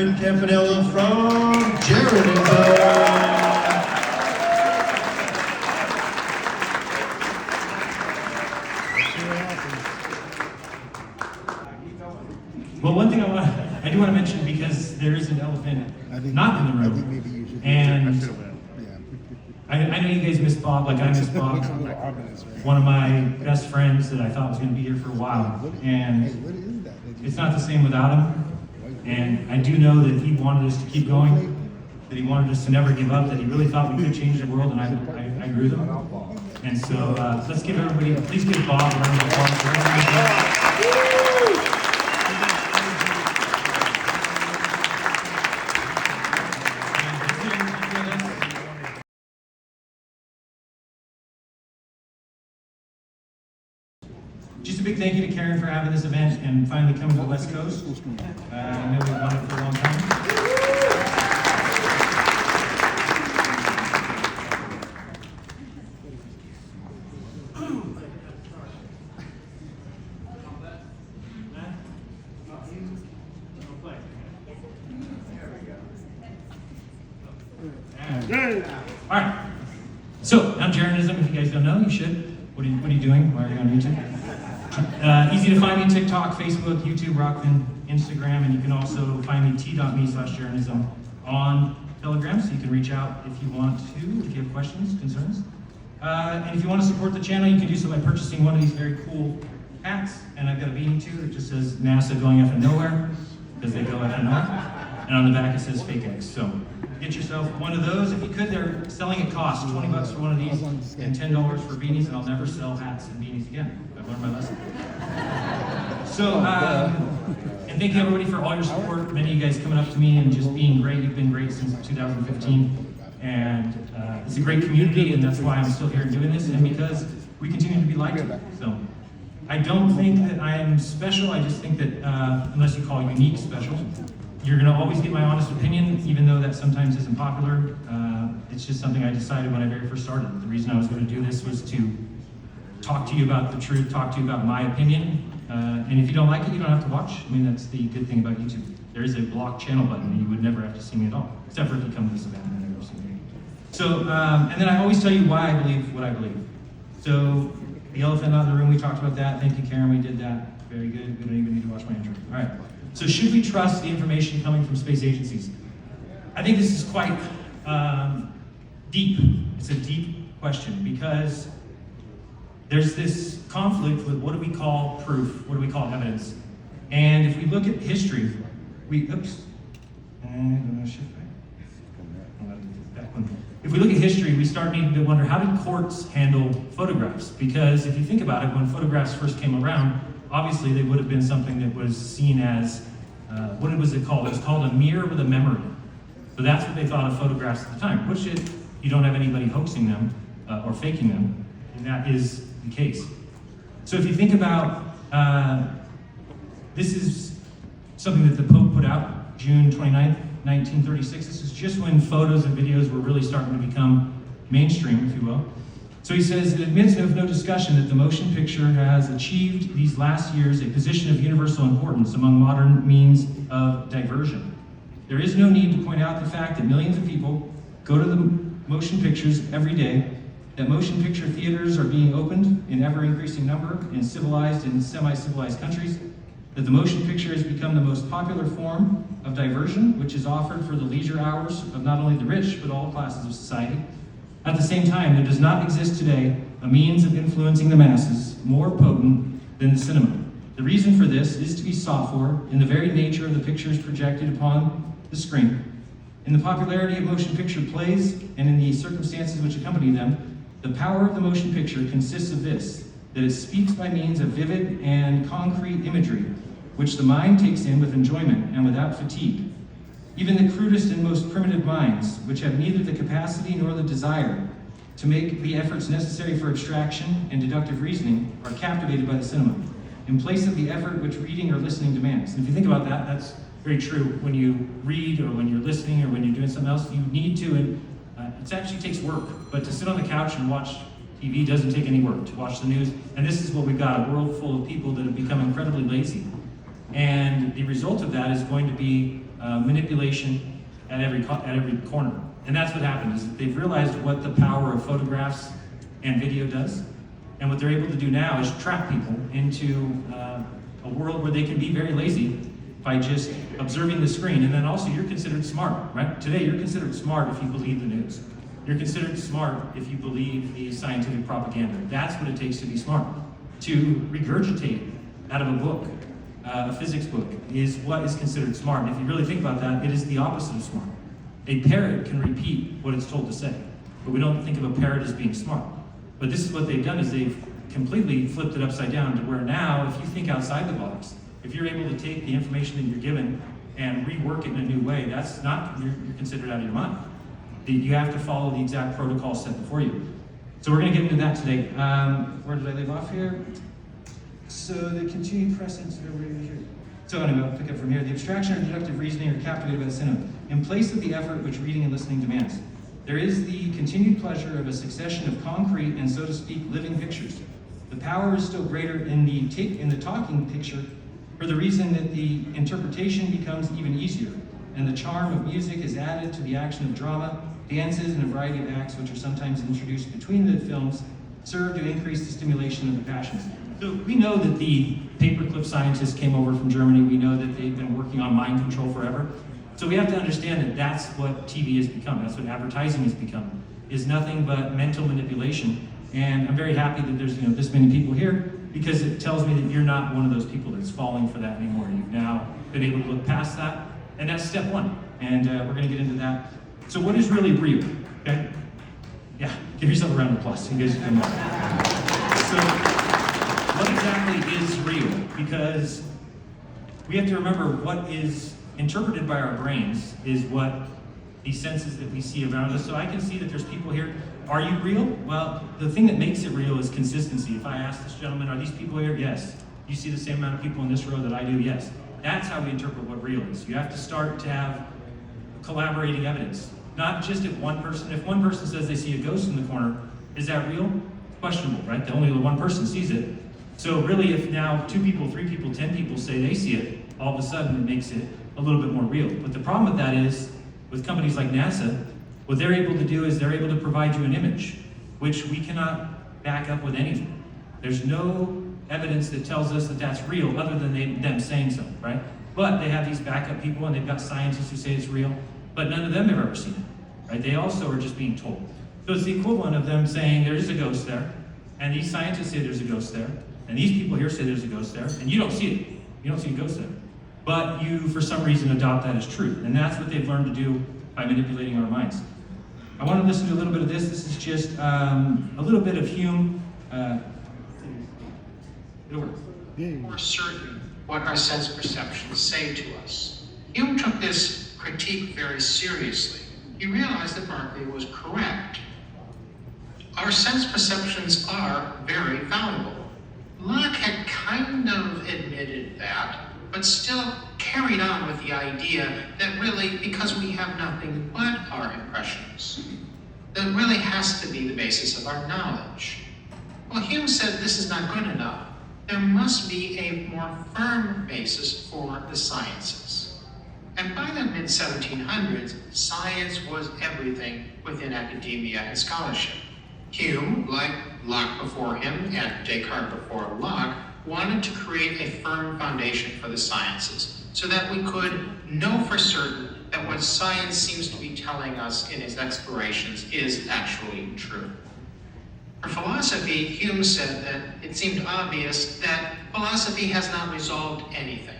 Jared Campanella from Jeran. Well, one thing I do want to mention, because there is an elephant not in the room, and I know you guys miss Bob like I miss Bob, one of my best friends that I thought was going to be here for a while, and it's not the same without him. And I do know that he wanted us to keep going, that he wanted us to never give up, that he really thought we could change the world, and I agree with him. And so let's give everybody, please give Bob a round of applause. Just a big thank you to Karen for having this event and finally coming to the West Coast. I know we've wanted it for a long time. All right. So, I'm Jeranism. If you guys don't know, you should. What are you doing? Why are you on YouTube? Easy to find me: TikTok, Facebook, YouTube, Rockman, Instagram, and you can also find me t.me/Jeranism on Telegram, so you can reach out if you want to, if you have questions, concerns. And if you want to support the channel, you can do so by purchasing one of these very cool hats. And I've got a beanie too that just says NASA going up in nowhere, because they go out of nowhere. And on the back it says Fake X. So get yourself one of those. If you could, they're selling at cost, $20 for one of these and $10 for beanies, and I'll never sell hats and beanies again. I've learned my lesson. So, and thank you everybody for all your support. Many of you guys coming up to me and just being great. You've been great since 2015. And it's a great community, and that's why I'm still here doing this, and because we continue to be liked. So I don't think that I am special. I just think that, unless you call unique special, you're going to always get my honest opinion, even though that sometimes isn't popular. It's just something I decided when I very first started. The reason I was going to do this was to talk to you about the truth, talk to you about my opinion. And if you don't like it, you don't have to watch. I mean, that's the good thing about YouTube. There is a block channel button, and you would never have to see me at all, except for if you come to this event and then never see me. So, and then I always tell you why I believe what I believe. So, the elephant out of the room, we talked about that. Thank you, Karen, we did that. Very good. We don't even need to watch my intro. All right. So should we trust the information coming from space agencies? I think this is quite deep. It's a deep question, because there's this conflict with what do we call proof, what do we call evidence. And if we look at history, if we look at history, we start needing to wonder, how did courts handle photographs? Because if you think about it, when photographs first came around, obviously they would have been something that was seen as, what was it called? It was called a mirror with a memory. So that's what they thought of photographs at the time, which you don't have anybody hoaxing them or faking them, and that is the case. So if you think about, this is something that the Pope put out, June 29th, 1936. This is just when photos and videos were really starting to become mainstream, if you will. So he says, it admits of no discussion that the motion picture has achieved these last years a position of universal importance among modern means of diversion. There is no need to point out the fact that millions of people go to the motion pictures every day, that motion picture theaters are being opened in ever-increasing number in civilized and semi-civilized countries, that the motion picture has become the most popular form of diversion, which is offered for the leisure hours of not only the rich, but all classes of society. At the same time, there does not exist today a means of influencing the masses more potent than the cinema. The reason for this is to be sought for in the very nature of the pictures projected upon the screen. In the popularity of motion picture plays and in the circumstances which accompany them, the power of the motion picture consists of this, that it speaks by means of vivid and concrete imagery, which the mind takes in with enjoyment and without fatigue. Even the crudest and most primitive minds, which have neither the capacity nor the desire to make the efforts necessary for abstraction and deductive reasoning, are captivated by the cinema, in place of the effort which reading or listening demands. And if you think about that, that's very true. When you read or when you're listening or when you're doing something else, you need to, and it actually takes work, but to sit on the couch and watch TV doesn't take any work. To watch the news, and this is what we've got, a world full of people that have become incredibly lazy. And the result of that is going to be manipulation at every corner. And that's what happened, is that they've realized what the power of photographs and video does. And what they're able to do now is trap people into a world where they can be very lazy by just observing the screen. And then also you're considered smart, right? Today you're considered smart if you believe the news. You're considered smart if you believe the scientific propaganda. That's what it takes to be smart. To regurgitate out of a book, a physics book, is what is considered smart. And if you really think about that, it is the opposite of smart. A parrot can repeat what it's told to say, but we don't think of a parrot as being smart. But this is what they've done, is they've completely flipped it upside down to where now, if you think outside the box, if you're able to take the information that you're given and rework it in a new way, that's not, you're considered out of your mind. You have to follow the exact protocol set before you. So we're going to get into that today. Where did I leave off here? So the continued precedence over here. So anyway, I'll pick up from here. The abstraction or deductive reasoning are captivated by the cinema. In place of the effort which reading and listening demands, there is the continued pleasure of a succession of concrete and, so to speak, living pictures. The power is still greater in the talking picture, for the reason that the interpretation becomes even easier, and the charm of music is added to the action of drama. Dances and a variety of acts which are sometimes introduced between the films serve to increase the stimulation of the passions. So we know that the paperclip scientists came over from Germany. We know that they've been working on mind control forever. So we have to understand that that's what TV has become. That's what advertising has become, is nothing but mental manipulation. And I'm very happy that there's this many people here, because it tells me that you're not one of those people that's falling for that anymore. You've now been able to look past that, and that's step one. And we're going to get into that. So what is really real? Okay? Yeah, give yourself a round of applause. You guys can. So what exactly is real? Because we have to remember what is interpreted by our brains is what the senses that we see around us. So I can see that there's people here. Are you real? Well, the thing that makes it real is consistency. If I ask this gentleman, are these people here? Yes. You see the same amount of people in this row that I do? Yes. That's how we interpret what real is. You have to start to have collaborating evidence. Not just if one person says they see a ghost in the corner, is that real? Questionable, right? Only one person sees it. So really, if now 2 people, 3 people, 10 people say they see it, all of a sudden it makes it a little bit more real. But the problem with that is, with companies like NASA, what they're able to do is they're able to provide you an image, which we cannot back up with anything. There's no evidence that tells us that that's real other than them saying so, right? But they have these backup people, and they've got scientists who say it's real, but none of them have ever seen it, right? They also are just being told. So it's the equivalent of them saying there is a ghost there, and these scientists say there's a ghost there, and these people here say there's a ghost there, and you don't see it. You don't see a ghost there. But you, for some reason, adopt that as truth. And that's what they've learned to do by manipulating our minds. I want to listen to a little bit of this. This is just a little bit of Hume. It'll work. More certain what our sense perceptions say to us. Hume took this critique very seriously. He realized that Berkeley was correct. Our sense perceptions are very fallible. Locke had kind of admitted that, but still carried on with the idea that really, because we have nothing but our impressions, that really has to be the basis of our knowledge. Well, Hume said this is not good enough. There must be a more firm basis for the sciences. And by the mid-1700s, science was everything within academia and scholarship. Hume, like Locke before him and Descartes before Locke, wanted to create a firm foundation for the sciences so that we could know for certain that what science seems to be telling us in its explorations is actually true. For philosophy, Hume said that it seemed obvious that philosophy has not resolved anything.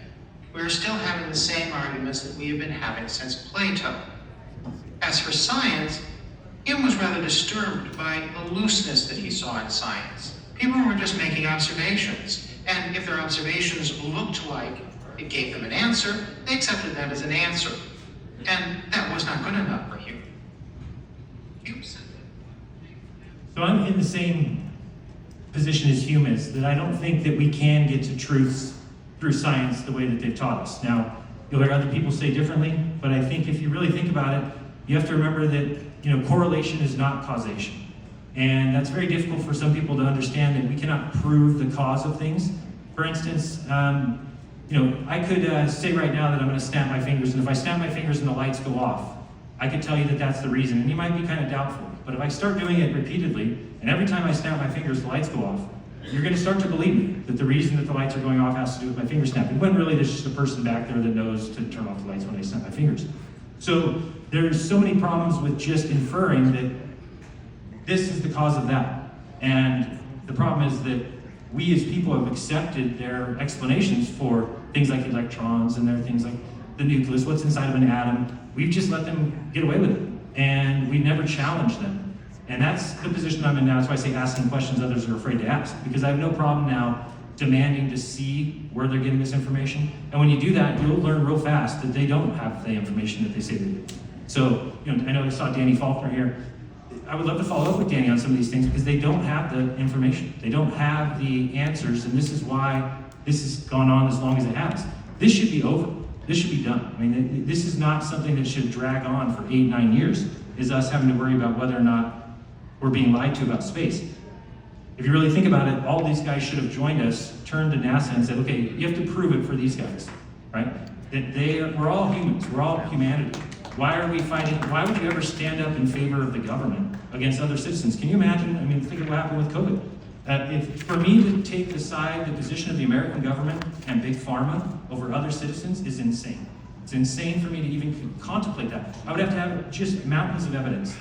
We're still having the same arguments that we have been having since Plato. As for science, Hume was rather disturbed by the looseness that he saw in science. People were just making observations, and if their observations looked like it gave them an answer, they accepted that as an answer. And that was not good enough for Hume. Hume said that. So I'm in the same position as Hume is, that I don't think that we can get to truths through science the way that they've taught us. Now, you'll hear other people say differently, but I think if you really think about it, you have to remember that correlation is not causation. And that's very difficult for some people to understand, that we cannot prove the cause of things. For instance, I could say right now that I'm going to snap my fingers, and if I snap my fingers and the lights go off, I could tell you that that's the reason, and you might be kind of doubtful. But if I start doing it repeatedly, and every time I snap my fingers, the lights go off, you're going to start to believe me that the reason that the lights are going off has to do with my finger snapping, when really there's just a person back there that knows to turn off the lights when I snap my fingers. So there's so many problems with just inferring that this is the cause of that. And the problem is that we as people have accepted their explanations for things like electrons and there are things like the nucleus, what's inside of an atom. We've just let them get away with it, and we never challenge them. And that's the position I'm in now. That's why I say asking questions others are afraid to ask, because I have no problem now demanding to see where they're getting this information. And when you do that, you'll learn real fast that they don't have the information that they say they do. So, I know I saw Danny Faulkner here. I would love to follow up with Danny on some of these things because they don't have the information. They don't have the answers, and this is why this has gone on as long as it has. This should be over. This should be done. I mean, this is not something that should drag on for 8-9 years, is us having to worry about whether or not we're being lied to about space. If you really think about it, all these guys should have joined us, turned to NASA and said, okay, you have to prove it for these guys, right? That we're all humans, we're all humanity. Why are we fighting? Why would you ever stand up in favor of the government against other citizens? Can you imagine? I mean, think of what happened with COVID. For me to take the position of the American government and Big Pharma over other citizens is insane. It's insane for me to even contemplate that. I would have to have just mountains of evidence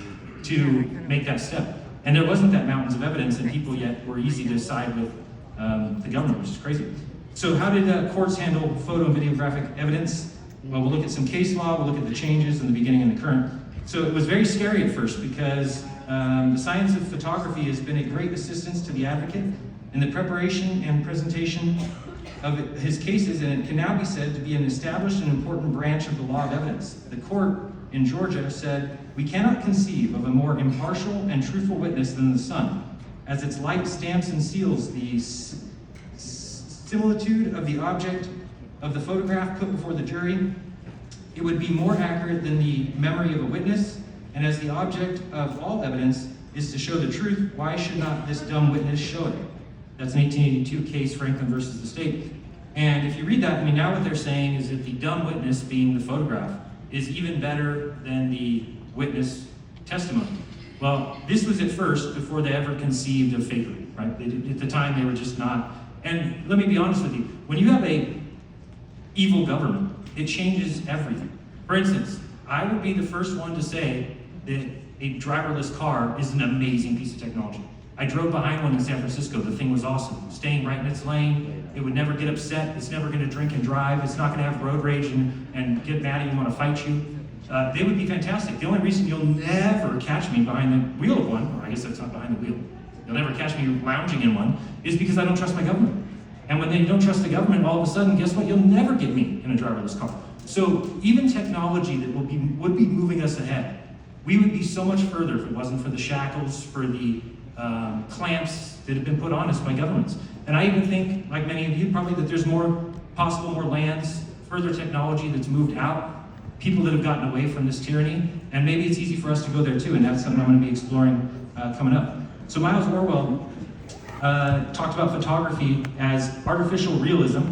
to make that step. And there wasn't that mountains of evidence, and people yet were easy to side with the government, which is crazy. So how did courts handle photo and videographic evidence? Well, we'll look at some case law, we'll look at the changes in the beginning and the current. So it was very scary at first because the science of photography has been a great assistance to the advocate in the preparation and presentation of his cases, and it can now be said to be an established and important branch of the law of evidence. The court in Georgia said, "We cannot conceive of a more impartial and truthful witness than the sun, as its light stamps and seals the similitude of the object of the photograph put before the jury. It would be more accurate than the memory of a witness, and as the object of all evidence is to show the truth, why should not this dumb witness show it?" That's an 1882 case, Franklin versus the state. And if you read that, I mean, now what they're saying is that the dumb witness, being the photograph, is even better than the witness testimony. Well, this was at first before they ever conceived of fakery, right? At the time, they were just not. And let me be honest with you, when you have a evil government, it changes everything. For instance, I would be the first one to say that a driverless car is an amazing piece of technology. I drove behind one in San Francisco. The thing was awesome. Staying right in its lane. It would never get upset. It's never going to drink and drive. It's not going to have road rage and get mad and want to fight you. They would be fantastic. The only reason you'll never catch me behind the wheel of one, or I guess that's not behind the wheel, you'll never catch me lounging in one, is because I don't trust my government. And when they don't trust the government, all of a sudden, guess what? You'll never get me in a driverless car. So even technology that would be moving us ahead, we would be so much further if it wasn't for the shackles, for the clamps that have been put on us by governments. And I even think, like many of you, probably that there's more lands, further technology that's moved out, people that have gotten away from this tyranny, and maybe it's easy for us to go there too, and that's something I'm going to be exploring coming up. So Miles Orwell talked about photography as artificial realism.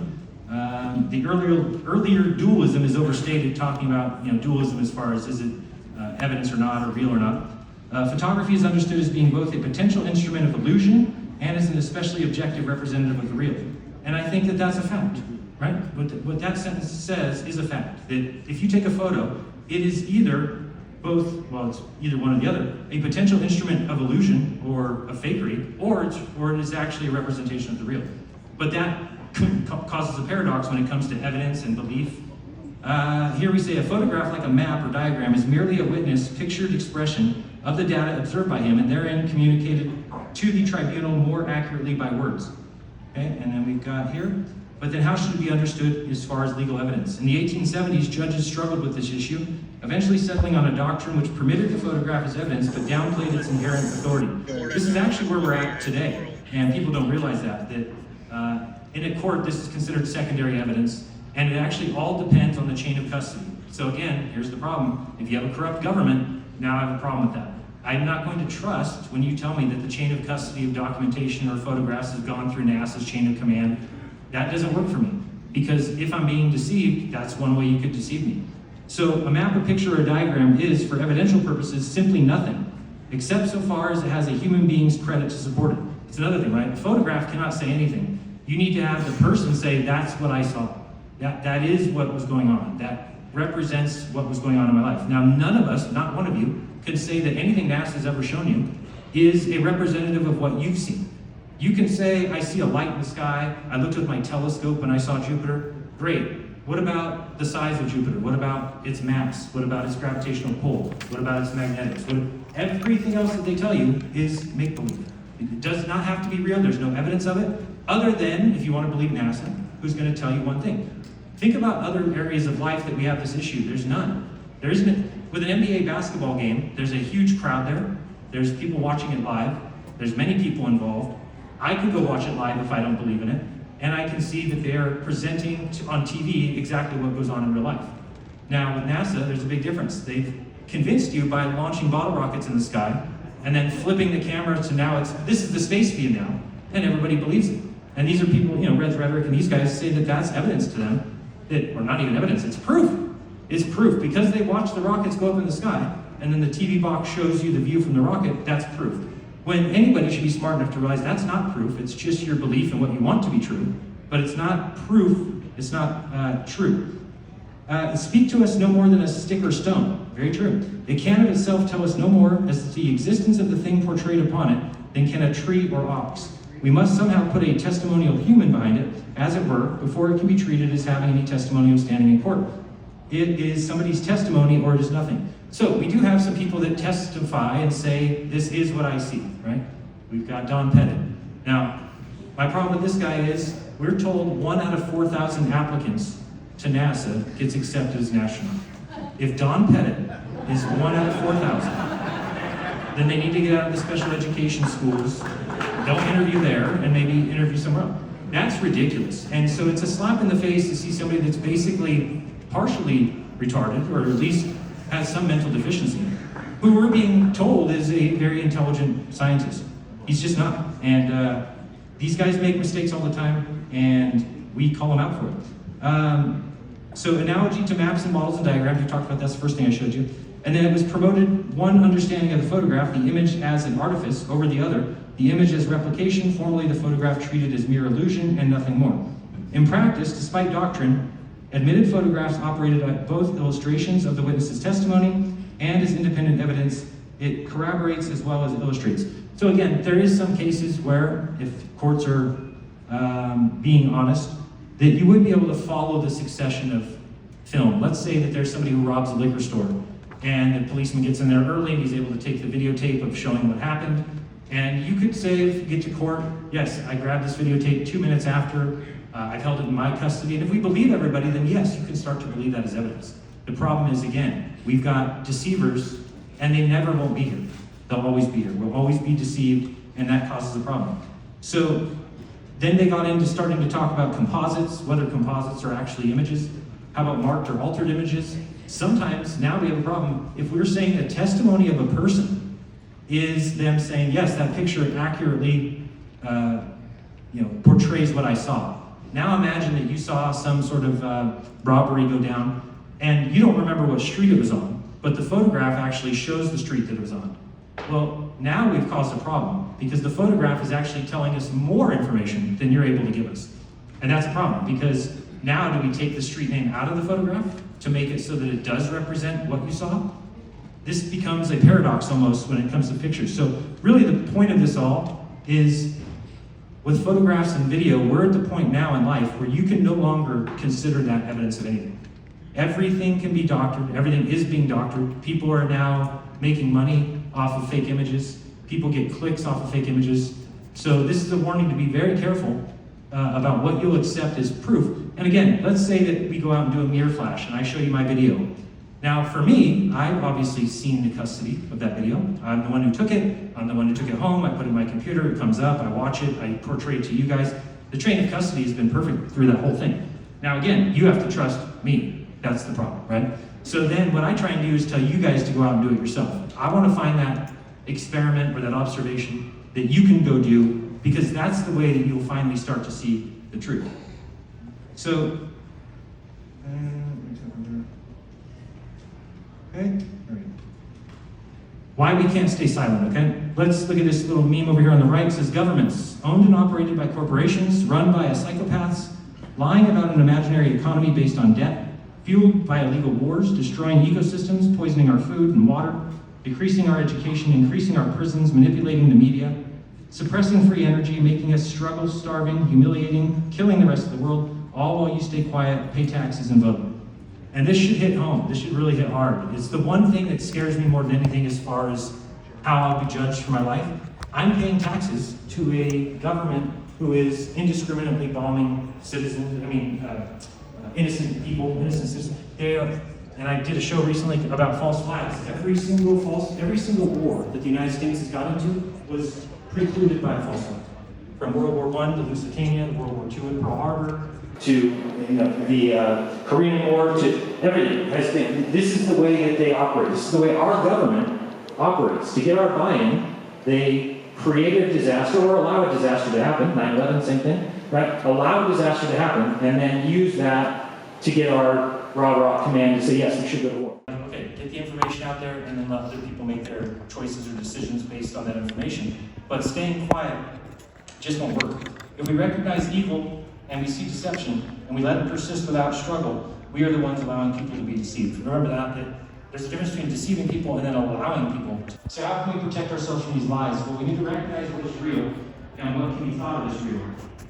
The earlier dualism is overstated, talking about dualism as far as is it evidence or not, or real or not. Photography is understood as being both a potential instrument of illusion and as an especially objective representative of the real. And I think that that's a fact, right? What that sentence says is a fact, that if you take a photo, it is either it's either one or the other, a potential instrument of illusion or a fakery, or it is actually a representation of the real. But that causes a paradox when it comes to evidence and belief. Here we say a photograph, like a map or diagram, is merely a witness pictured expression of the data observed by him and therein communicated to the tribunal more accurately by words. Okay, and then we've got here, but then how should it be understood as far as legal evidence? In the 1870s, judges struggled with this issue, eventually settling on a doctrine which permitted the photograph as evidence but downplayed its inherent authority. This is actually where we're at today, and people don't realize that in a court, this is considered secondary evidence, and it actually all depends on the chain of custody. So again, here's the problem. If you have a corrupt government, now I have a problem with that. I'm not going to trust when you tell me that the chain of custody of documentation or photographs has gone through NASA's chain of command. That doesn't work for me, Because if I'm being deceived, that's one way you could deceive me. So a map, a picture, or a diagram is, for evidential purposes, simply nothing, except so far as it has a human being's credit to support it. It's another thing, right? A photograph cannot say anything. You need to have the person say, that's what I saw. That is what was going on. That represents what was going on in my life. Now, none of us, not one of you, could say that anything NASA's ever shown you is a representative of what you've seen. You can say, I see a light in the sky, I looked with my telescope and I saw Jupiter. Great. What about the size of Jupiter? What about its mass? What about its gravitational pull? What about its magnetics? Everything else that they tell you is make-believe. It does not have to be real. There's no evidence of it, other than, if you want to believe NASA, who's going to tell you one thing. Think about other areas of life that we have this issue. There's none. There isn't. With an NBA basketball game, there's a huge crowd there. There's people watching it live. There's many people involved. I could go watch it live if I don't believe in it, and I can see that they are presenting on TV exactly what goes on in real life. Now, with NASA, there's a big difference. They've convinced you by launching bottle rockets in the sky and then flipping the camera to now this is the space beam now, and everybody believes it. And these are people, Red Rhetoric and these guys say that that's evidence to them, or not even evidence, it's proof. It's proof. Because they watch the rockets go up in the sky, and then the TV box shows you the view from the rocket, that's proof. When anybody should be smart enough to realize that's not proof, it's just your belief in what you want to be true, but it's not proof, it's not true. Speak to us no more than a stick or stone. Very true. It can of itself tell us no more as to the existence of the thing portrayed upon it than can a tree or ox. We must somehow put a testimonial human behind it, as it were, before it can be treated as having any testimonial standing in court. It is somebody's testimony or it is nothing. So we do have some people that testify and say, this is what I see, right? We've got Don Pettit. Now, my problem with this guy is, we're told 1 out of 4,000 applicants to NASA gets accepted as an astronaut. If Don Pettit is 1 out of 4,000, then they need to get out of the special education schools, don't interview there, and maybe interview somewhere else. That's ridiculous. And so it's a slap in the face to see somebody that's basically partially retarded, or at least has some mental deficiency, who we're being told is a very intelligent scientist. He's just not. And these guys make mistakes all the time, and we call them out for it. So analogy to maps and models and diagrams, we talked about that's the first thing I showed you. And then it was promoted one understanding of the photograph, the image as an artifice, over the other, the image as replication, formerly the photograph treated as mere illusion and nothing more. In practice, despite doctrine, admitted photographs operated at both illustrations of the witness's testimony and as independent evidence. It corroborates as well as illustrates. So again, there is some cases where, if courts are being honest, that you would be able to follow the succession of film. Let's say that there's somebody who robs a liquor store, and the policeman gets in there early and he's able to take the videotape of showing what happened. And you could say, if you get to court, yes, I grabbed this videotape 2 minutes after, I've held it in my custody. And if we believe everybody, then yes, you can start to believe that as evidence. The problem is, again, we've got deceivers, and they never won't be here. They'll always be here. We'll always be deceived, and that causes a problem. So then they got into starting to talk about composites, whether composites are actually images. How about marked or altered images? Sometimes, now we have a problem. If we're saying a testimony of a person is them saying, yes, that picture accurately portrays what I saw. Now imagine that you saw some sort of robbery go down, and you don't remember what street it was on, but the photograph actually shows the street that it was on. Well, now we've caused a problem, because the photograph is actually telling us more information than you're able to give us. And that's a problem, because now do we take the street name out of the photograph to make it so that it does represent what you saw? This becomes a paradox almost when it comes to pictures. So really the point of this all is, with photographs and video, we're at the point now in life where you can no longer consider that evidence of anything. Everything can be doctored, everything is being doctored. People are now making money off of fake images. People get clicks off of fake images. So this is a warning to be very careful about what you'll accept as proof. And again, let's say that we go out and do a mirror flash and I show you my video. Now for me, I've obviously seen the custody of that video. I'm the one who took it. I'm the one who took it home. I put it in my computer, it comes up, I watch it, I portray it to you guys. The chain of custody has been perfect through that whole thing. Now again, you have to trust me. That's the problem, right? So then what I try and do is tell you guys to go out and do it yourself. I want to find that experiment or that observation that you can go do, because that's the way that you'll finally start to see the truth. So Okay, there we go. Why we can't stay silent, okay? Let's look at this little meme over here on the right. It says governments, owned and operated by corporations, run by psychopaths, lying about an imaginary economy based on debt, fueled by illegal wars, destroying ecosystems, poisoning our food and water, decreasing our education, increasing our prisons, manipulating the media, suppressing free energy, making us struggle, starving, humiliating, killing the rest of the world, all while you stay quiet, pay taxes, and vote. And this should hit home. This should really hit hard. It's the one thing that scares me more than anything as far as how I'll be judged for my life. I'm paying taxes to a government who is indiscriminately bombing citizens, innocent people, innocent citizens. And I did a show recently about false flags. Every single war that the United States has got into was precluded by a false flag. From World War I to Lusitania, World War II at Pearl Harbor, to the Korean War, to everything. This is the way that they operate. This is the way our government operates. To get our buy-in, they create a disaster or allow a disaster to happen. 9/11, same thing, right? Allow a disaster to happen and then use that to get our rah-rah command to say, yes, we should go to war. Okay, get the information out there and then let other people make their choices or decisions based on that information. But staying quiet just won't work. If we recognize evil and we see deception and we let it persist without struggle, we are the ones allowing people to be deceived. Remember that there's a difference between deceiving people and then allowing people. So how can we protect ourselves from these lies? Well, we need to recognize what is real and what can be thought of as real.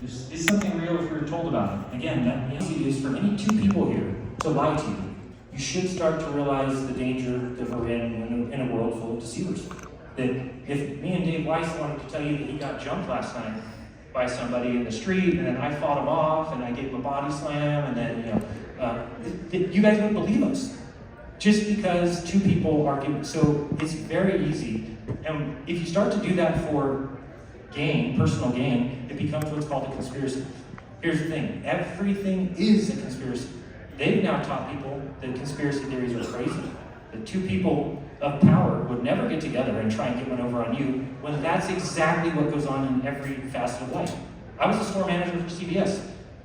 Is something real if we're told about it? Again, that is for any two people here to lie to you. You should start to realize the danger that we're in a world full of deceivers. That if me and Dave Weiss wanted to tell you that he got jumped last night by somebody in the street, and then I fought him off, and I gave him a body slam, and then, you guys wouldn't believe us. Just because two people are giving, so it's very easy. And if you start to do that for gain, personal gain, it becomes what's called a conspiracy. Here's the thing, everything is a conspiracy. They've now taught people that conspiracy theories are crazy. That two people of power would never get together and try and get one over on you, when that's exactly what goes on in every facet of life. I was a store manager for CVS,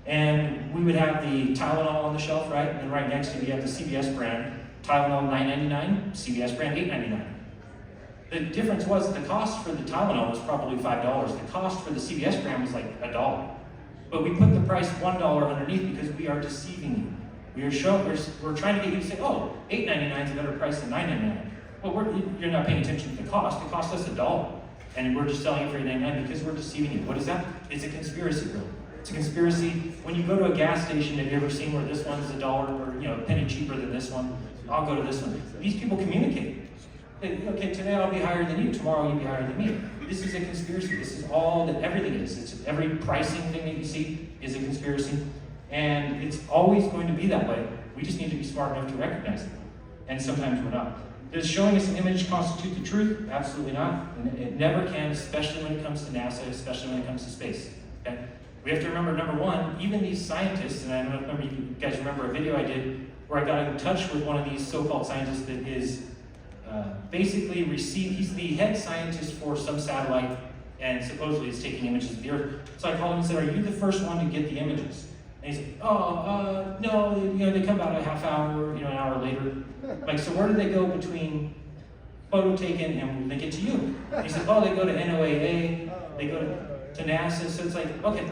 and we would have the Tylenol on the shelf, right? And right next to it, you have the CVS brand, Tylenol $9.99, CVS brand $8.99. The difference was the cost for the Tylenol was probably $5. The cost for the CVS brand was like $1. But we put the price $1 underneath because we are deceiving you. We're trying to get you to say, oh, $8.99 is a better price than $9.99. Well, you're not paying attention to the cost. It cost us $1. And we're just selling it for $8.99 because we're deceiving you. What is that? It's a conspiracy, really. It's a conspiracy. When you go to a gas station, have you ever seen where this one's $1 or a penny cheaper than this one? I'll go to this one. These people communicate. Okay, today I'll be higher than you, tomorrow you'll be higher than me. This is a conspiracy. This is all that everything is. It's every pricing thing that you see is a conspiracy. And it's always going to be that way. We just need to be smart enough to recognize it. And sometimes we're not. Does showing us an image constitute the truth? Absolutely not. And it never can, especially when it comes to NASA, especially when it comes to space. Okay? We have to remember, number one, even these scientists, and I don't know if you guys remember a video I did where I got in touch with one of these so-called scientists that is basically he's the head scientist for some satellite and supposedly is taking images of the Earth. So I called him and said, are you the first one to get the images? And he said, no, they come about a half hour, an hour later. Like, so where do they go between photo taken and when they get to you? And he said, they go to NOAA, they go to NASA. So it's like, okay,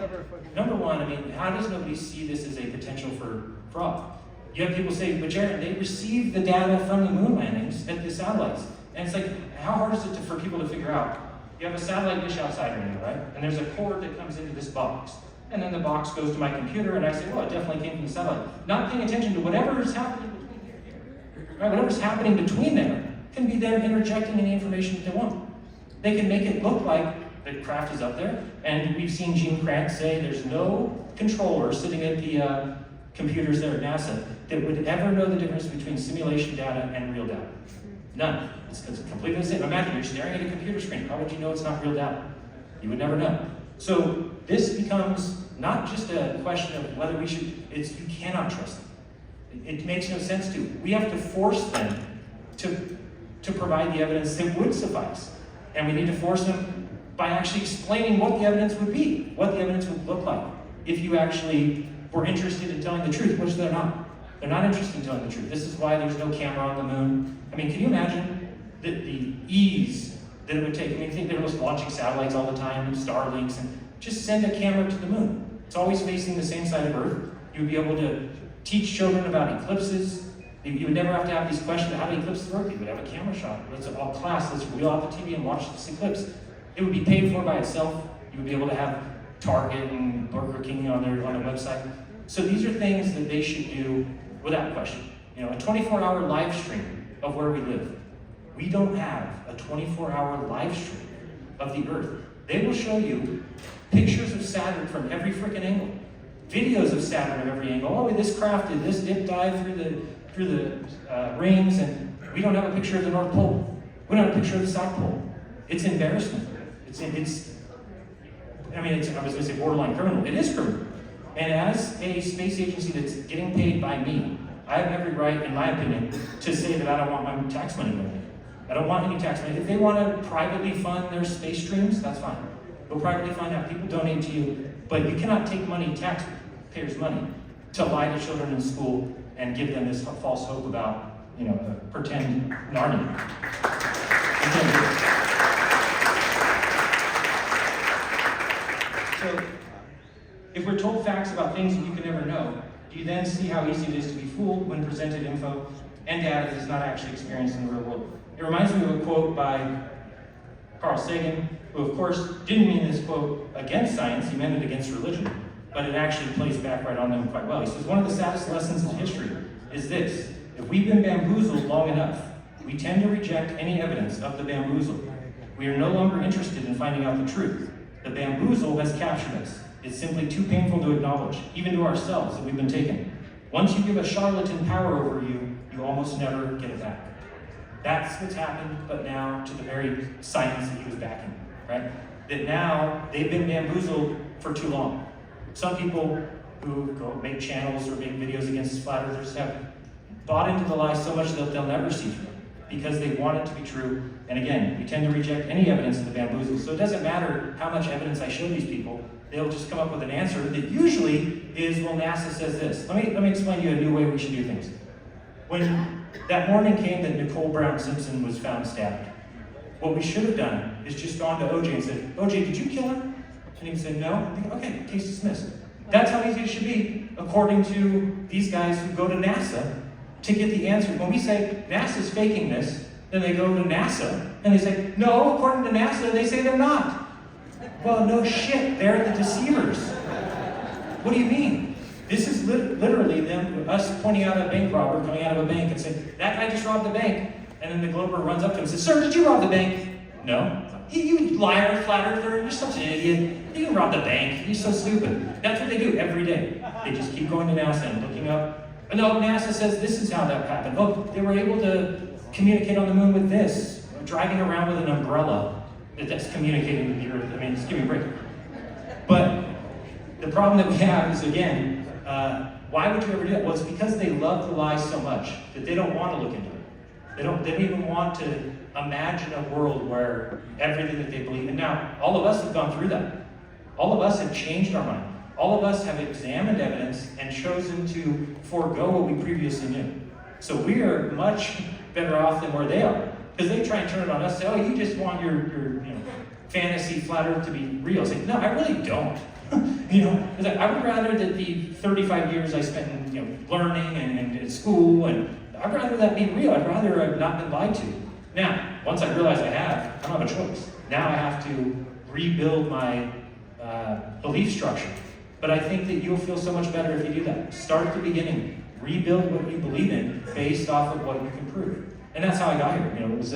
number one, how does nobody see this as a potential for fraud? You have people say, but Jeran, they received the data from the moon landings at the satellites. And it's like, how hard is it for people to figure out? You have a satellite dish outside right now, right? And there's a cord that comes into this box. And then the box goes to my computer, and I say, well, it definitely came from the satellite. Not paying attention to whatever is happening between here. Right? Whatever's happening between there can be them interjecting any information that they want. They can make it look like the craft is up there, and we've seen Gene Kranz say there's no controller sitting at the computers there at NASA that would ever know the difference between simulation data and real data. None. It's completely the same. Imagine you're staring at a computer screen. How would you know it's not real data? You would never know. So this becomes not just a question of whether you cannot trust them. It makes no sense to. We have to force them to provide the evidence that would suffice. And we need to force them by actually explaining what the evidence would be, what the evidence would look like, if you actually were interested in telling the truth, which they're not. They're not interested in telling the truth. This is why there's no camera on the moon. I mean, can you imagine the ease that it would take? I mean, think they're launching satellites all the time, and Starlinks, and just send a camera to the moon. It's always facing the same side of Earth. You would be able to teach children about eclipses. You would never have to have these questions, how do eclipses work? You would have a camera shot. Let's all class, let's reel out the TV and watch this eclipse. It would be paid for by itself. You would be able to have Target and Burger King on their website. So these are things that they should do without question. You know, a 24-hour live stream of where we live. We don't have a 24-hour live stream of the Earth. They will show you pictures of Saturn from every freaking angle. Videos of Saturn at every angle. Oh, this craft did this dip dive through the rings, and we don't have a picture of the North Pole. We don't have a picture of the South Pole. It's embarrassment. I was going to say borderline criminal. It is criminal. And as a space agency that's getting paid by me, I have every right, in my opinion, to say that I don't want my tax money going in. I don't want any tax money. If they want to privately fund their space streams, that's fine. Go privately fund out. People donate to you. But you cannot take money, taxpayers' money, to lie to children in school and give them this false hope about, pretend Narnia. So, if we're told facts about things that you can never know, do you then see how easy it is to be fooled when presented info and data that is not actually experienced in the real world? It reminds me of a quote by Carl Sagan, who of course didn't mean this quote against science, he meant it against religion, but it actually plays back right on them quite well. He says, one of the saddest lessons in history is this: if we've been bamboozled long enough, we tend to reject any evidence of the bamboozle. We are no longer interested in finding out the truth. The bamboozle has captured us. It's simply too painful to acknowledge, even to ourselves, that we've been taken. Once you give a charlatan power over you, you almost never get it back. That's what's happened, but now to the very science that he was backing, right? That now they've been bamboozled for too long. Some people who go make channels or make videos against flat earthers have bought into the lie so much that they'll never see through it because they want it to be true. And again, we tend to reject any evidence of the bamboozle. So it doesn't matter how much evidence I show these people, they'll just come up with an answer that usually is, well, NASA says this. Let me explain to you a new way we should do things. When that morning came that Nicole Brown Simpson was found stabbed, what we should have done is just gone to OJ and said, OJ, did you kill her? And he said, no. I think, okay, case dismissed. That's how easy it should be, according to these guys who go to NASA to get the answer. When we say NASA's faking this, then they go to NASA and they say, no, according to NASA, they say they're not. Well, no shit, they're the deceivers. What do you mean? This is literally us pointing out a bank robber coming out of a bank and saying, that guy just robbed the bank. And then the Glober runs up to him and says, sir, did you rob the bank? No. You liar, flat earther, you're such an idiot. You didn't rob the bank, you're so stupid. That's what they do every day. They just keep going to NASA and looking up. No, NASA says this is how that happened. Oh, they were able to communicate on the moon with this. Driving around with an umbrella that's communicating with the Earth. I mean, just give me a break. But the problem that we have is, again, why would you ever do that? Well, it's because they love the lie so much that they don't want to look into it. They don't even want to imagine a world where everything that they believe in. Now, all of us have gone through that. All of us have changed our mind. All of us have examined evidence and chosen to forego what we previously knew. So we are much better off than where they are. Because they try and turn it on us, say, oh, you just want your fantasy flat earth to be real. It's like, no, I really don't. It's like, I would rather that the 35 years I spent in learning and at school, and I'd rather that be real. I'd rather I've not been lied to. Now, once I realize I don't have a choice. Now I have to rebuild my belief structure. But I think that you'll feel so much better if you do that. Start at the beginning. Rebuild what you believe in based off of what you can prove. And that's how I got here. It was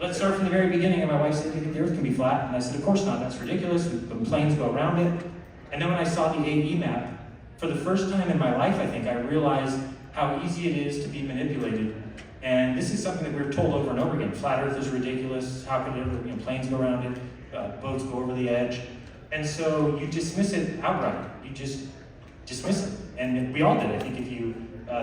let's start from the very beginning. And my wife said, the Earth can be flat. And I said, of course not. That's ridiculous. The planes go around it. And then when I saw the AE map, for the first time in my life, I think, I realized how easy it is to be manipulated. And this is something that we're told over and over again. Flat Earth is ridiculous. How could it, planes go around it, boats go over the edge. And so you dismiss it outright. You just dismiss it. And we all did. I think if you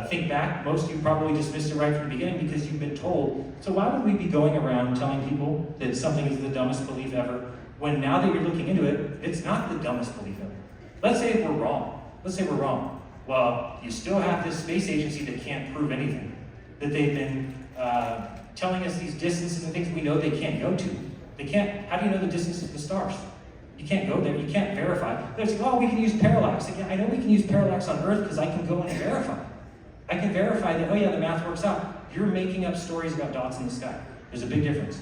think back, most of you probably dismissed it right from the beginning because you've been told. So why would we be going around telling people that something is the dumbest belief ever, when now that you're looking into it, it's not the dumbest belief ever? Let's say we're wrong. Well, you still have this space agency that can't prove anything. That they've been telling us these distances and things we know they can't go to. They can't, how do you know the distances of the stars? You can't go there, you can't verify. They're like, oh, we can use parallax. Like, yeah, I know we can use parallax on Earth because I can go in and verify. I can verify that, oh yeah, the math works out. You're making up stories about dots in the sky. There's a big difference.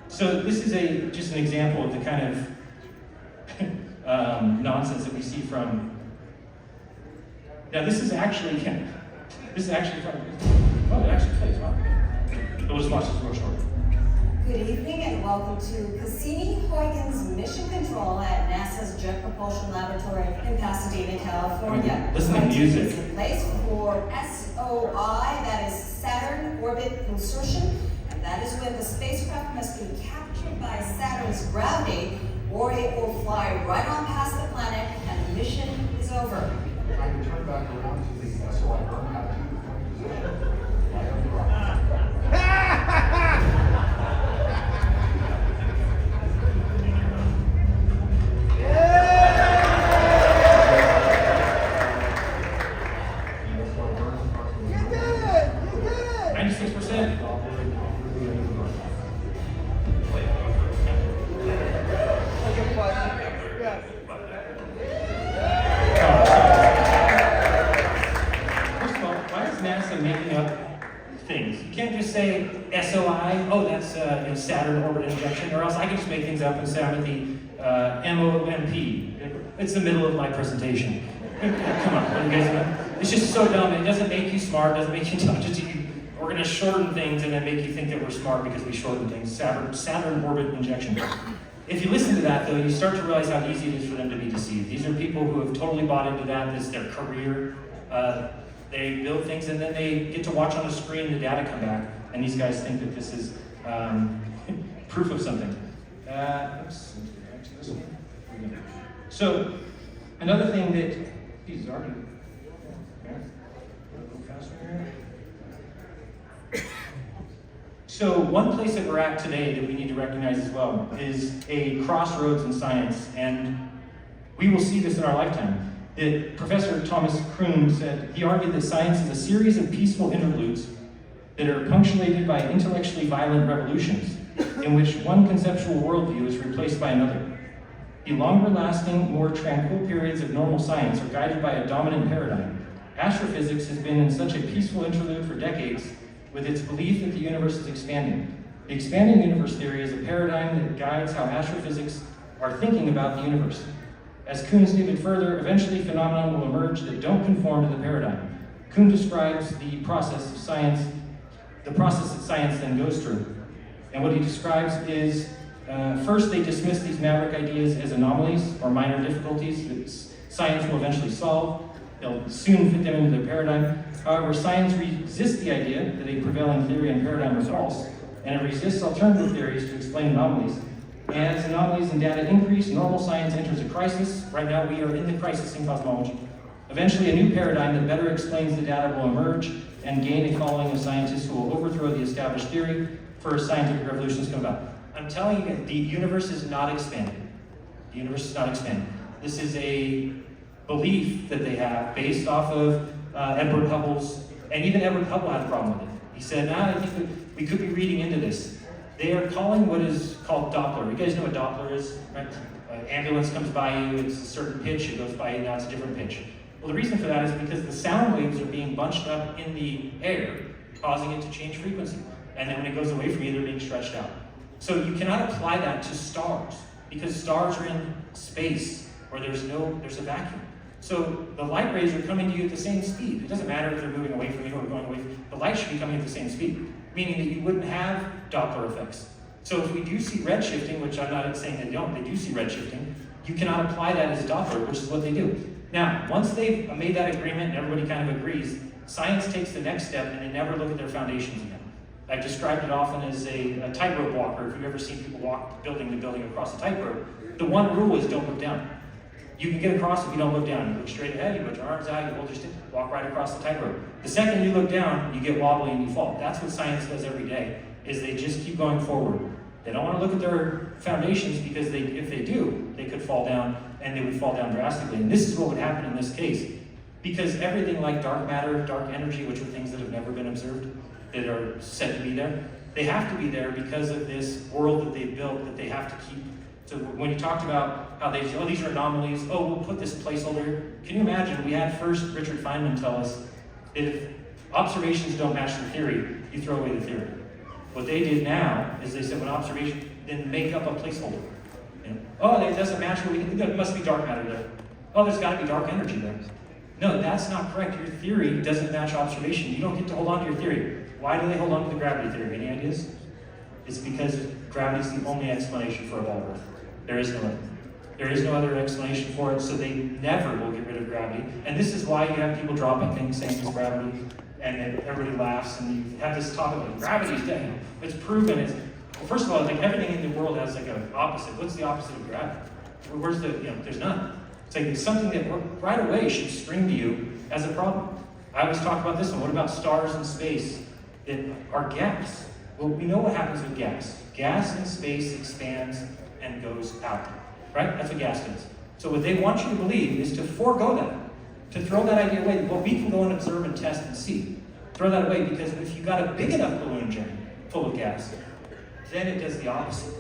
So this is just an example of the kind of nonsense that we see from. Now this is actually from. Oh, it actually plays. Wow. We'll just watch this real short. Good evening and welcome to Cassini-Huygens Mission Control at NASA's Jet Propulsion Laboratory in Pasadena, California. Listen to music. It's in place for SOI, that is Saturn Orbit Insertion, and that is when the spacecraft must be captured by Saturn's gravity or it will fly right on past the planet and the mission is over. I can turn back around to the SOI burn attitude position. Light up the rocket. Saturn orbit injection, or else I can just make things up and say I'm at the MOMP. It's the middle of my presentation. Come on, what do you guys know? It's just so dumb. It doesn't make you smart, it doesn't make you intelligent. We're going to shorten things and then make you think that we're smart because we shorten things. Saturn orbit injection. If you listen to that, though, you start to realize how easy it is for them to be deceived. These are people who have totally bought into that. This is their career. They build things and then they get to watch on the screen the data come back. And these guys think that this is proof of something. Oops, back to this one. So, another thing that, these are already, okay, a little faster here. So, one place that we're at today that we need to recognize as well is a crossroads in science, and we will see this in our lifetime. Professor Thomas Kuhn said, he argued that science is a series of peaceful interludes that are punctuated by intellectually violent revolutions, in which one conceptual worldview is replaced by another. The longer-lasting, more tranquil periods of normal science are guided by a dominant paradigm. Astrophysics has been in such a peaceful interlude for decades, with its belief that the universe is expanding. The expanding universe theory is a paradigm that guides how astrophysics are thinking about the universe. As Kuhn stated further, eventually phenomena will emerge that don't conform to the paradigm. Kuhn describes the process that science then goes through. And what he describes is, first they dismiss these maverick ideas as anomalies or minor difficulties that science will eventually solve. They'll soon fit them into their paradigm. However, science resists the idea that a prevailing theory and paradigm are false, and it resists alternative theories to explain anomalies. And as anomalies and data increase, normal science enters a crisis. Right now, we are in the crisis in cosmology. Eventually, a new paradigm that better explains the data will emerge and gain a following of scientists who will overthrow the established theory for scientific revolutions come about. I'm telling you, the universe is not expanding. The universe is not expanding. This is a belief that they have based off of Edward Hubble's, and even Edward Hubble had a problem with it. He said, I think we could be reading into this. They are calling what is called Doppler. You guys know what Doppler is, right? Ambulance comes by you, it's a certain pitch, it goes by you, now it's a different pitch. Well, the reason for that is because the sound waves are being bunched up in the air, causing it to change frequency. And then when it goes away from you, they're being stretched out. So you cannot apply that to stars, because stars are in space, or there's a vacuum. So the light rays are coming to you at the same speed. It doesn't matter if they're moving away from you or going away from you. The light should be coming at the same speed, meaning that you wouldn't have Doppler effects. So if we do see redshifting, which I'm not saying they don't, they do see redshifting, you cannot apply that as Doppler, which is what they do. Now, once they've made that agreement and everybody kind of agrees, science takes the next step and they never look at their foundations again. I've described it often as a tightrope walker. If you've ever seen people walk building to building across a tightrope, the one rule is don't look down. You can get across if you don't look down. You look straight ahead, you put your arms out, you hold your stick, walk right across the tightrope. The second you look down, you get wobbly and you fall. That's what science does every day, is they just keep going forward. They don't want to look at their foundations because if they do, they could fall down and they would fall down drastically. And this is what would happen in this case. Because everything like dark matter, dark energy, which are things that have never been observed, that are said to be there, they have to be there because of this world that they've built that they have to keep. So when you talked about how they say, oh, these are anomalies, oh, we'll put this placeholder. Can you imagine, we had first Richard Feynman tell us that if observations don't match the theory, you throw away the theory. What they did now is they said, when observation, then make up a placeholder. You know, oh, that doesn't match what we think, there must be dark matter there. Oh, there's got to be dark energy there. No, that's not correct. Your theory doesn't match observation. You don't get to hold on to your theory. Why do they hold on to the gravity theory? Any ideas? It's because gravity is the only explanation for a ball Earth. There is no other. There is no other explanation for it, so they never will get rid of gravity. And this is why you have people dropping things saying it's gravity, and then everybody laughs, and you have this talk about gravity's dead. It's proven. Well, first of all, like everything in the world has like an opposite. What's the opposite of gravity? Where's the, there's none. It's like it's something that right away should scream to you as a problem. I always talk about this one. What about stars in space that are gas? Well, we know what happens with gas. Gas in space expands and goes out, right? That's what gas does. So what they want you to believe is to forego that, to throw that idea away. Well, we can go and observe and test and see. Throw that away, because if you've got a big enough balloon, Jeran, full of gas, then it does the opposite.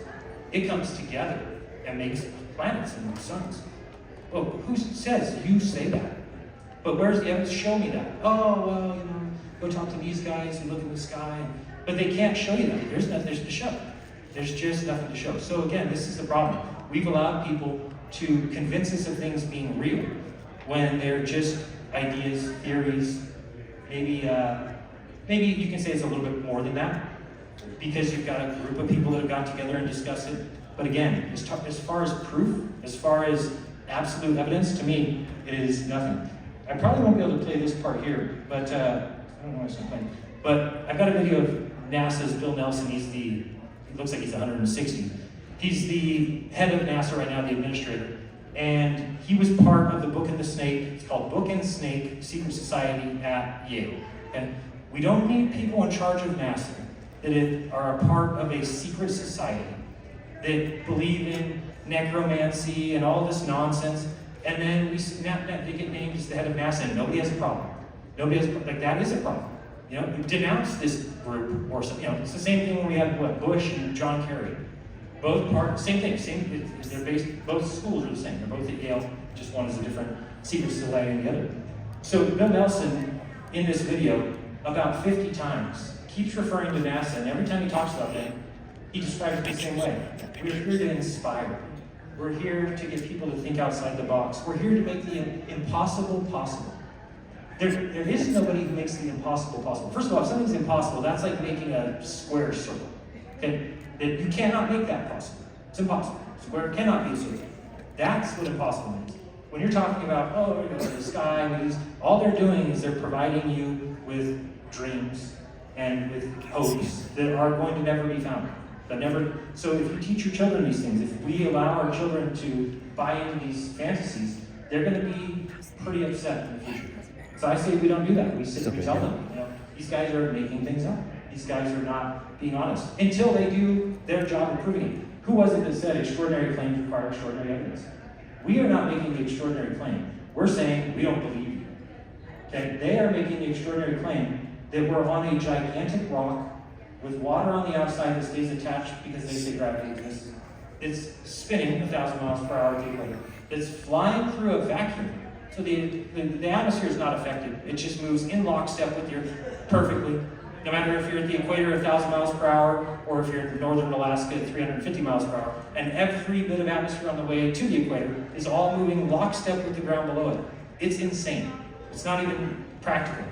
It comes together and makes planets and suns. Well, who says you say that? But where's the evidence? Show me that. Oh, well, go talk to these guys and look in the sky. But they can't show you that. There's nothing to show. There's just nothing to show. So again, this is the problem. We've allowed people to convince us of things being real when they're just ideas, theories. Maybe you can say it's a little bit more than that, because you've got a group of people that have got together and discussed it. But again, as far as proof, as far as absolute evidence, to me, it is nothing. I probably won't be able to play this part here, but I don't know why it's not playing. But I've got a video of NASA's Bill Nelson. He looks like he's 160. He's the head of NASA right now, the administrator. And he was part of the Book and the Snake. It's called Book and Snake Secret Society at Yale. And we don't need people in charge of NASA that are a part of a secret society that believe in necromancy and all this nonsense. And then they get named as the head of NASA, and nobody has a problem. That is a problem. Denounce this group or something. It's the same thing when we have Bush and John Kerry. Same thing. They're based. Both schools are the same. They're both at Yale. Just one is a different secret society than the other. So Bill Nelson, in this video, about 50 times, keeps referring to NASA, and every time he talks about it, he describes it the same way. We're here to inspire. We're here to get people to think outside the box. We're here to make the impossible possible. There is nobody who makes the impossible possible. First of all, if something's impossible, that's like making a square circle. Okay? That you cannot make that possible. It's impossible. Square cannot be a circle. That's what impossible means. When you're talking about, the sky, all they're doing is they're providing you with dreams and with hopes that are going to never be found. So if you teach your children these things, if we allow our children to buy into these fantasies, they're going to be pretty upset in the future. So I say we don't do that. We sit and tell them, these guys are making things up. These guys are not being honest until they do their job of proving it. Who was it that said extraordinary claims require extraordinary evidence? We are not making the extraordinary claim. We're saying we don't believe you. Okay? They are making the extraordinary claim that we're on a gigantic rock with water on the outside that stays attached because they say gravity exists. It's spinning 1,000 miles per hour at the equator. It's flying through a vacuum. So the atmosphere is not affected. It just moves in lockstep with the Earth perfectly. No matter if you're at the equator 1,000 miles per hour, or if you're in northern Alaska at 350 miles per hour, and every bit of atmosphere on the way to the equator is all moving lockstep with the ground below it. It's insane. It's not even practical.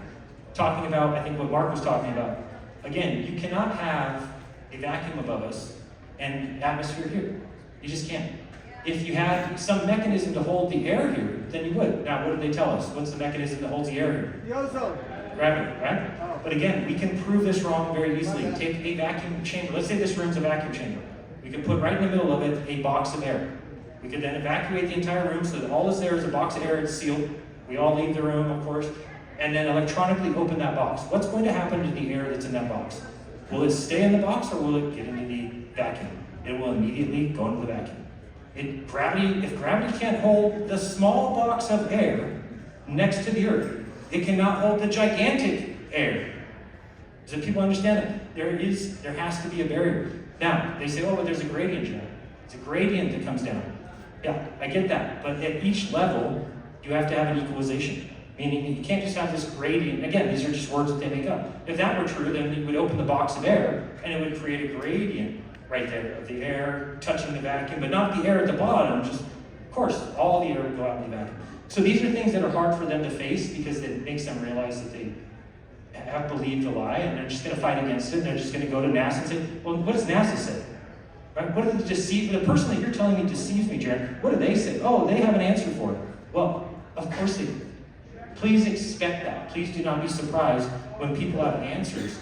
Talking about, I think what Mark was talking about, again, you cannot have a vacuum above us and atmosphere here. You just can't. If you had some mechanism to hold the air here, then you would. Now, what did they tell us? What's the mechanism that holds the air here? The ozone. Gravity, right? But again, we can prove this wrong very easily. Take a vacuum chamber. Let's say this room's a vacuum chamber. We could put right in the middle of it a box of air. We could then evacuate the entire room so that all that's there is a box of air. It's sealed. We all leave the room, of course, and then electronically open that box. What's going to happen to the air that's in that box? Will it stay in the box, or will it get into the vacuum? It will immediately go into the vacuum. If gravity can't hold the small box of air, next to the Earth. It cannot hold the gigantic air. So people understand that there has to be a barrier. Now, they say, oh, but there's a gradient, Jeran. It's a gradient that comes down. Yeah, I get that. But at each level, you have to have an equalization. Meaning you can't just have this gradient. Again, these are just words that they make up. If that were true, then you would open the box of air, and it would create a gradient right there of the air touching the vacuum, but not the air at the bottom. Just, of course, all the air would go out in the vacuum. So these are things that are hard for them to face because it makes them realize that they have believed a lie, and they're just going to fight against it. And they're just going to go to NASA and say, well, what does NASA say? Right? What do the person that you're telling me deceives me, Jeran? What do they say? Oh, they have an answer for it. Well, of course they do. Please expect that. Please do not be surprised when people have answers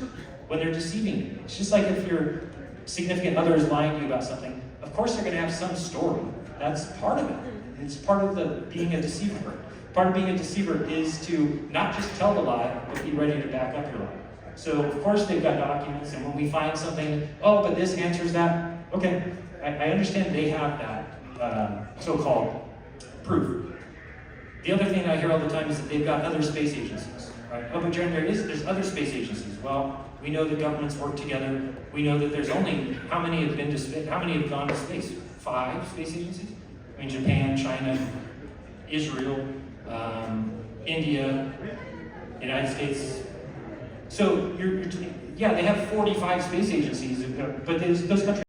when they're deceiving you. It's just like if your significant other is lying to you about something. Of course they're going to have some story. That's part of it. It's part of the being a deceiver. Part of being a deceiver is to not just tell the lie, but be ready to back up your lie. So of course they've got documents, and when we find something, oh, but this answers that. Okay, I understand they have that so-called proof. The other thing I hear all the time is that they've got other space agencies. Right? Oh, but Jeran, there's other space agencies. Well, we know that governments work together. We know that there's only, how many have been to space? How many have gone to space? 5 space agencies? I mean, Japan, China, Israel, India, United States. So yeah, they have 45 space agencies, but those countries